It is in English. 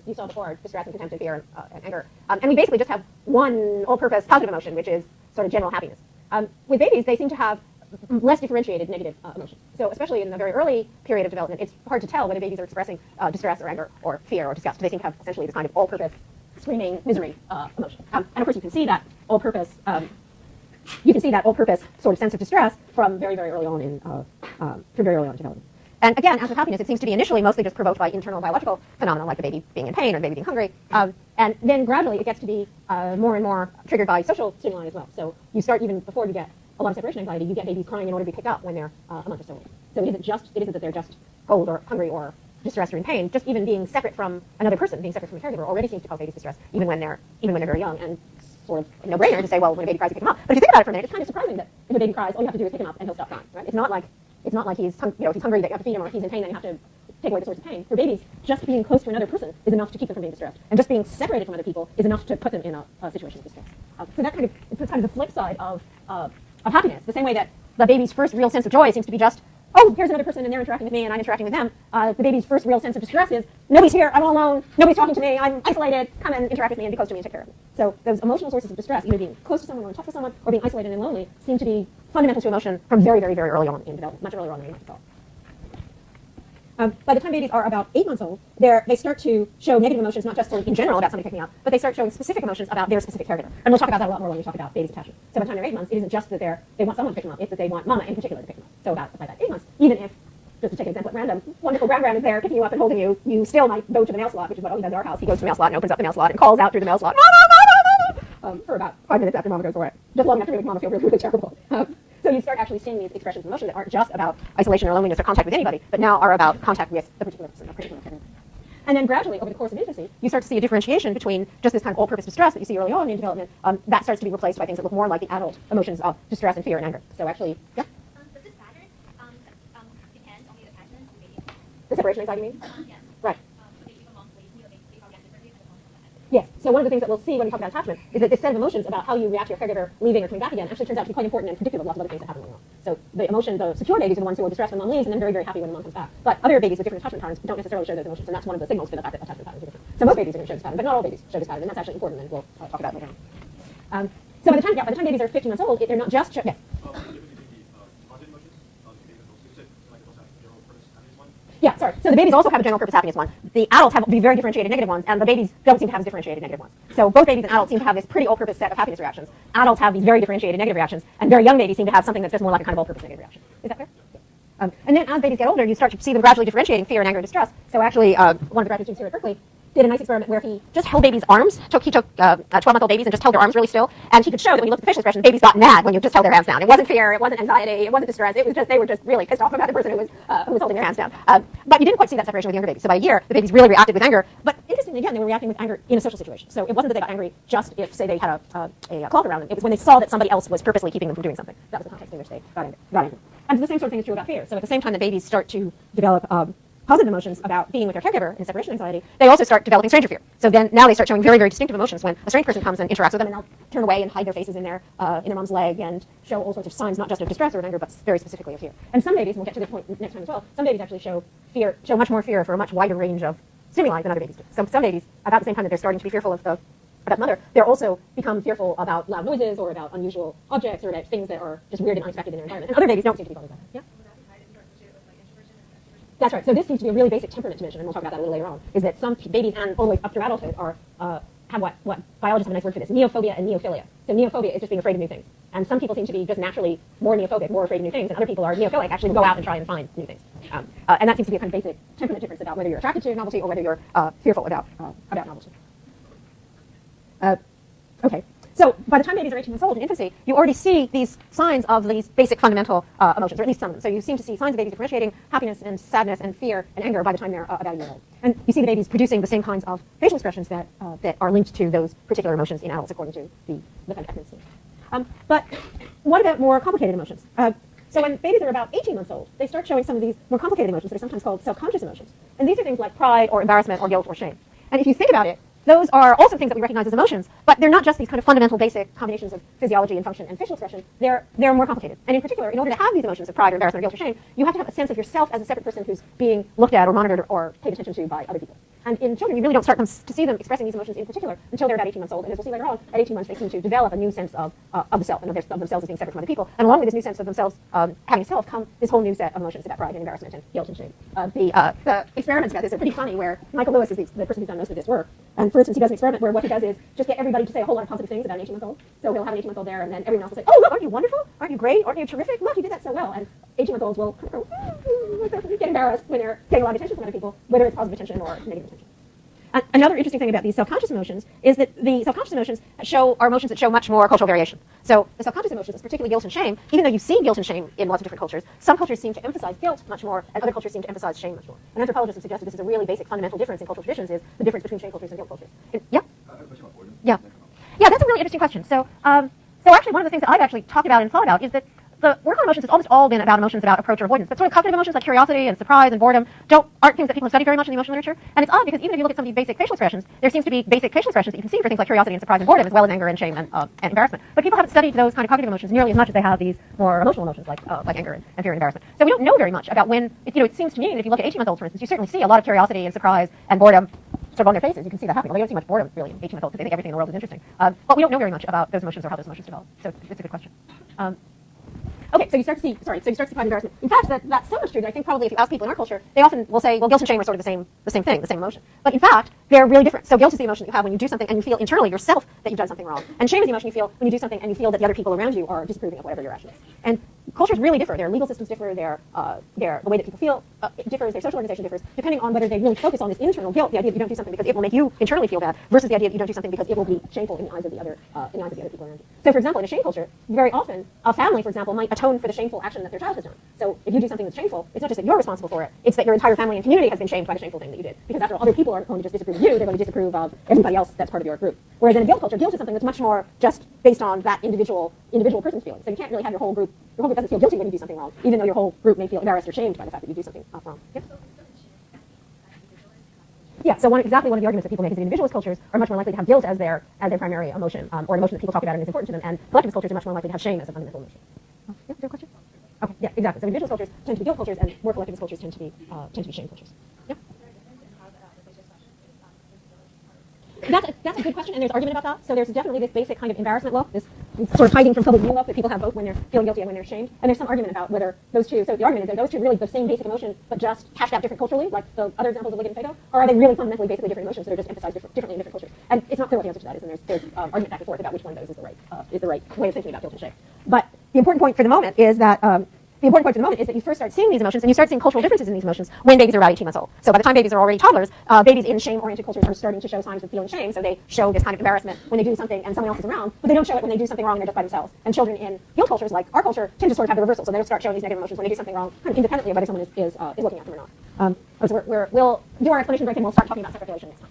you saw before, distress and contempt and fear and anger. And we basically just have one all-purpose positive emotion, which is sort of general happiness. With babies, they seem to have less differentiated negative emotions. So especially in the very early period of development, it's hard to tell whether babies are expressing distress or anger or fear or disgust. They seem to have essentially this kind of all-purpose screaming misery emotion. And of course, you can see that all-purpose sort of sense of distress from very, very early on in development. And again, as with happiness, it seems to be initially mostly just provoked by internal biological phenomena, like the baby being in pain or the baby being hungry. And then gradually it gets to be more and more triggered by social stimuli as well. So you start even before you get a lot of separation anxiety, you get babies crying in order to be picked up when they're a month or so old. So it isn't that they're just cold or hungry or distressed or in pain. Just even being separate from another person, being separate from a caregiver, already seems to cause babies distress, even when they're very young. And sort of a no-brainer to say, well, when a baby cries, you pick him up. But if you think about it for a minute, it's kind of surprising that if a baby cries, all you have to do is pick him up and he'll stop crying. Right? It's not like he's hungry that you have to feed him, or if he's in pain that you have to take away the source of pain. For babies, just being close to another person is enough to keep them from being distressed, and just being separated from other people is enough to put them in a situation of distress. So that it's kind of the flip side of happiness. The same way that the baby's first real sense of joy seems to be just, oh, here's another person and they're interacting with me and I'm interacting with them. The baby's first real sense of distress is, nobody's here, I'm all alone, nobody's talking to me, I'm isolated, come and interact with me and be close to me and take care of me. So those emotional sources of distress, either being close to someone or in touch with someone, or being isolated and lonely, seem to be fundamental to emotion from very, very, very early on in development, much earlier on than we might thought. By the time babies are about 8 months old, they start to show negative emotions, not just sort of in general about somebody picking up, but they start showing specific emotions about their specific caregiver. And we'll talk about that a lot more when we talk about babies' attachment. So by the time they're 8 months, it isn't just that they want someone to pick them up, it's that they want mama in particular to pick them up. So by that 8 months, even if, just to take an example at random, wonderful Brown is there picking you up and holding you, you still might go to the mail slot, which is what Ollie does at our house. He goes to the mail slot and opens up the mail slot and calls out through the mail slot, mama, for about 5 minutes after mama goes away. Just long enough to make mama feel really, really terrible. So you start actually seeing these expressions of emotion that aren't just about isolation or loneliness or contact with anybody, but now are about contact with the particular person or particular caregiver. And then gradually, over the course of infancy, you start to see a differentiation between just this kind of all-purpose distress that you see early on in development. That starts to be replaced by things that look more like the adult emotions of distress and fear and anger. So actually, yeah? Does this pattern depend on the attachment to the baby? The separation anxiety, you mean? Yes. Right. Yes. So one of the things that we'll see when we talk about attachment is that this set of emotions about how you react to your caregiver leaving or coming back again actually turns out to be quite important and predictive of lots of other things that happen later on. So the secure babies are the ones who are distressed when mom leaves and then very, very happy when mom comes back. But other babies with different attachment patterns don't necessarily show those emotions, and that's one of the signals for the fact that attachment patterns are different. So most babies are going to show this pattern, but not all babies show this pattern, and that's actually important, and we'll talk about it later on. So by the time babies are 15 months old, they're not just yes. Yeah, sorry. So the babies also have a general purpose happiness one. The adults have the very differentiated negative ones, and the babies don't seem to have as differentiated negative ones. So both babies and adults seem to have this pretty all-purpose set of happiness reactions. Adults have these very differentiated negative reactions, and very young babies seem to have something that's just more like a kind of all-purpose negative reaction. Is that fair? Yeah. And then as babies get older, you start to see them gradually differentiating fear and anger and distress. So actually, one of the graduate students here at Berkeley did a nice experiment where he just held babies' arms. He took 12-month-old babies and just held their arms really still, and he could show that when you looked at the facial expression, babies got mad when you just held their hands down. It wasn't fear, it wasn't anxiety, it wasn't distress. It was just they were just really pissed off about the person who was holding their hands down. But you didn't quite see that separation with younger babies. So by a year, the babies really reacted with anger. But interestingly, again, they were reacting with anger in a social situation. So it wasn't that they got angry just if, say, they had a cloth around them. It was when they saw that somebody else was purposely keeping them from doing something. That was the context in which they got angry. And the same sort of thing is true about fear. So at the same time that babies start to develop positive emotions about being with their caregiver in separation anxiety, they also start developing stranger fear. So then now they start showing very, very distinctive emotions when a strange person comes and interacts with them, and they'll turn away and hide their faces in their mom's leg and show all sorts of signs, not just of distress or of anger, but very specifically of fear. And some babies, and we'll get to this point next time as well, some babies actually show much more fear for a much wider range of stimuli than other babies do. So some babies, about the same time that they're starting to be fearful about the mother, they're also become fearful about loud noises or about unusual objects or about things that are just weird and unexpected in their environment. And other babies don't seem to be bothered by that. Yeah? That's right. So this seems to be a really basic temperament dimension, and we'll talk about that a little later on, is that some babies and all the way up through adulthood have what biologists have a nice word for this, neophobia and neophilia. So neophobia is just being afraid of new things. And some people seem to be just naturally more neophobic, more afraid of new things, and other people are neophilic, actually will go out and try and find new things. And that seems to be a kind of basic temperament difference about whether you're attracted to novelty or whether you're fearful about novelty. Okay. So by the time babies are 18 months old in infancy, you already see these signs of these basic fundamental emotions, or at least some of them. So you seem to see signs of babies differentiating happiness and sadness and fear and anger by the time they're about a year old. And you see the babies producing the same kinds of facial expressions that are linked to those particular emotions in adults according to the kind of ethnicity. But what about more complicated emotions? So when babies are about 18 months old, they start showing some of these more complicated emotions that are sometimes called self-conscious emotions. And these are things like pride or embarrassment or guilt or shame. And if you think about it, those are also things that we recognize as emotions, but they're not just these kind of fundamental basic combinations of physiology and function and facial expression. They're more complicated. And in particular, in order to have these emotions of pride or embarrassment or guilt or shame, you have to have a sense of yourself as a separate person who's being looked at or monitored or paid attention to by other people. And in children, you really don't start to see them expressing these emotions in particular until they're about 18 months old. And as we'll see later on, at 18 months, they seem to develop a new sense of the self and of themselves as being separate from other people. And along with this new sense of themselves having self come this whole new set of emotions about pride and embarrassment and guilt and shame. The experiments about this are pretty funny, where Michael Lewis is the person who's done most of this work. And for instance, he does an experiment where what he does is just get everybody to say a whole lot of positive things about an 18-month-old. So he'll have an 18-month-old there, and then everyone else will say, "Oh, look, aren't you wonderful? Aren't you great? Aren't you terrific? Look, you did that so well." And 18-month-olds will get embarrassed when they're getting a lot of attention from other people, whether it's positive attention or negative attention. Another interesting thing about these self-conscious emotions is that the self-conscious emotions are emotions that show much more cultural variation. So the self-conscious emotions, particularly guilt and shame, even though you see guilt and shame in lots of different cultures, some cultures seem to emphasize guilt much more, and other cultures seem to emphasize shame much more. An anthropologist has suggested this is a really basic fundamental difference in cultural traditions, is the difference between shame cultures and guilt cultures. Yeah? I have a question about boredom. Yeah. Yeah, that's a really interesting question. So actually, one of the things that I've actually talked about and thought about is that the work on emotions has almost all been about emotions about approach or avoidance, but sort of cognitive emotions like curiosity and surprise and boredom aren't things that people have studied very much in the emotional literature. And it's odd because even if you look at some of these basic facial expressions, there seems to be basic facial expressions that you can see for things like curiosity and surprise and boredom, as well as anger and shame and embarrassment. But people haven't studied those kind of cognitive emotions nearly as much as they have these more emotional emotions like anger and fear and embarrassment. So we don't know very much about when. It seems to me that if you look at 18-month-olds, for instance, you certainly see a lot of curiosity and surprise and boredom sort of on their faces. You can see that happening. Although you don't see much boredom really in 18-month-olds because they think everything in the world is interesting. But we don't know very much about those emotions or how those emotions develop. So it's a good question. Okay, so you start to see pride and embarrassment. In fact, that's so much true that I think probably if you ask people in our culture, they often will say, well, guilt and shame are sort of the same thing, the same emotion. But in fact, they're really different. So guilt is the emotion that you have when you do something and you feel internally yourself that you've done something wrong. And shame is the emotion you feel when you do something and you feel that the other people around you are disapproving of whatever your action is. And cultures really differ. Their legal systems differ. The way that people feel differs. Their social organization differs, depending on whether they really focus on this internal guilt, the idea that you don't do something because it will make you internally feel bad, versus the idea that you don't do something because it will be shameful in the eyes of the other people around you. So, for example, in a shame culture, very often a family, for example, might atone for the shameful action that their child has done. So, if you do something that's shameful, it's not just that you're responsible for it; it's that your entire family and community has been shamed by the shameful thing that you did. Because after all, other people aren't going to just disapprove of you; they're going to disapprove of everybody else that's part of your group. Whereas in a guilt culture, guilt is something that's much more just based on that individual person's feelings. So you can't really have your whole group doesn't feel guilty when you do something wrong, even though your whole group may feel embarrassed or shamed by the fact that you do something wrong. Yep. Yeah, so exactly one of the arguments that people make is that individualist cultures are much more likely to have guilt as their primary emotion, or an emotion that people talk about and is important to them, and collectivist cultures are much more likely to have shame as a fundamental emotion. Yeah, is there a question? Okay, yeah, exactly. So individualist cultures tend to be guilt cultures, and more collectivist cultures tend to be shame cultures. Yeah. That's a good question, and there's argument about that. So there's definitely this basic kind of embarrassment look, this sort of hiding from public view look that people have both when they're feeling guilty and when they're shamed. And there's some argument about whether those two. So the argument is, are those two really the same basic emotion, but just hashed out different culturally, like the other examples of Liggett and Fago, or are they really fundamentally, basically different emotions that are just emphasized differently in different cultures? And it's not clear what the answer to that is, and there's argument back and forth about which one of those is the right way of thinking about guilt and shame. But the important point for the moment is that. You first start seeing these emotions, and you start seeing cultural differences in these emotions when babies are about 18 months old. So by the time babies are already toddlers, babies in shame-oriented cultures are starting to show signs of feeling shame. So they show this kind of embarrassment when they do something and someone else is around, but they don't show it when they do something wrong and they're just by themselves. And children in guilt cultures, like our culture, tend to sort of have the reversal. So they'll start showing these negative emotions when they do something wrong, kind of independently of whether someone is looking at them or not. So we'll do our explanation break and we'll start talking about separate relations next time.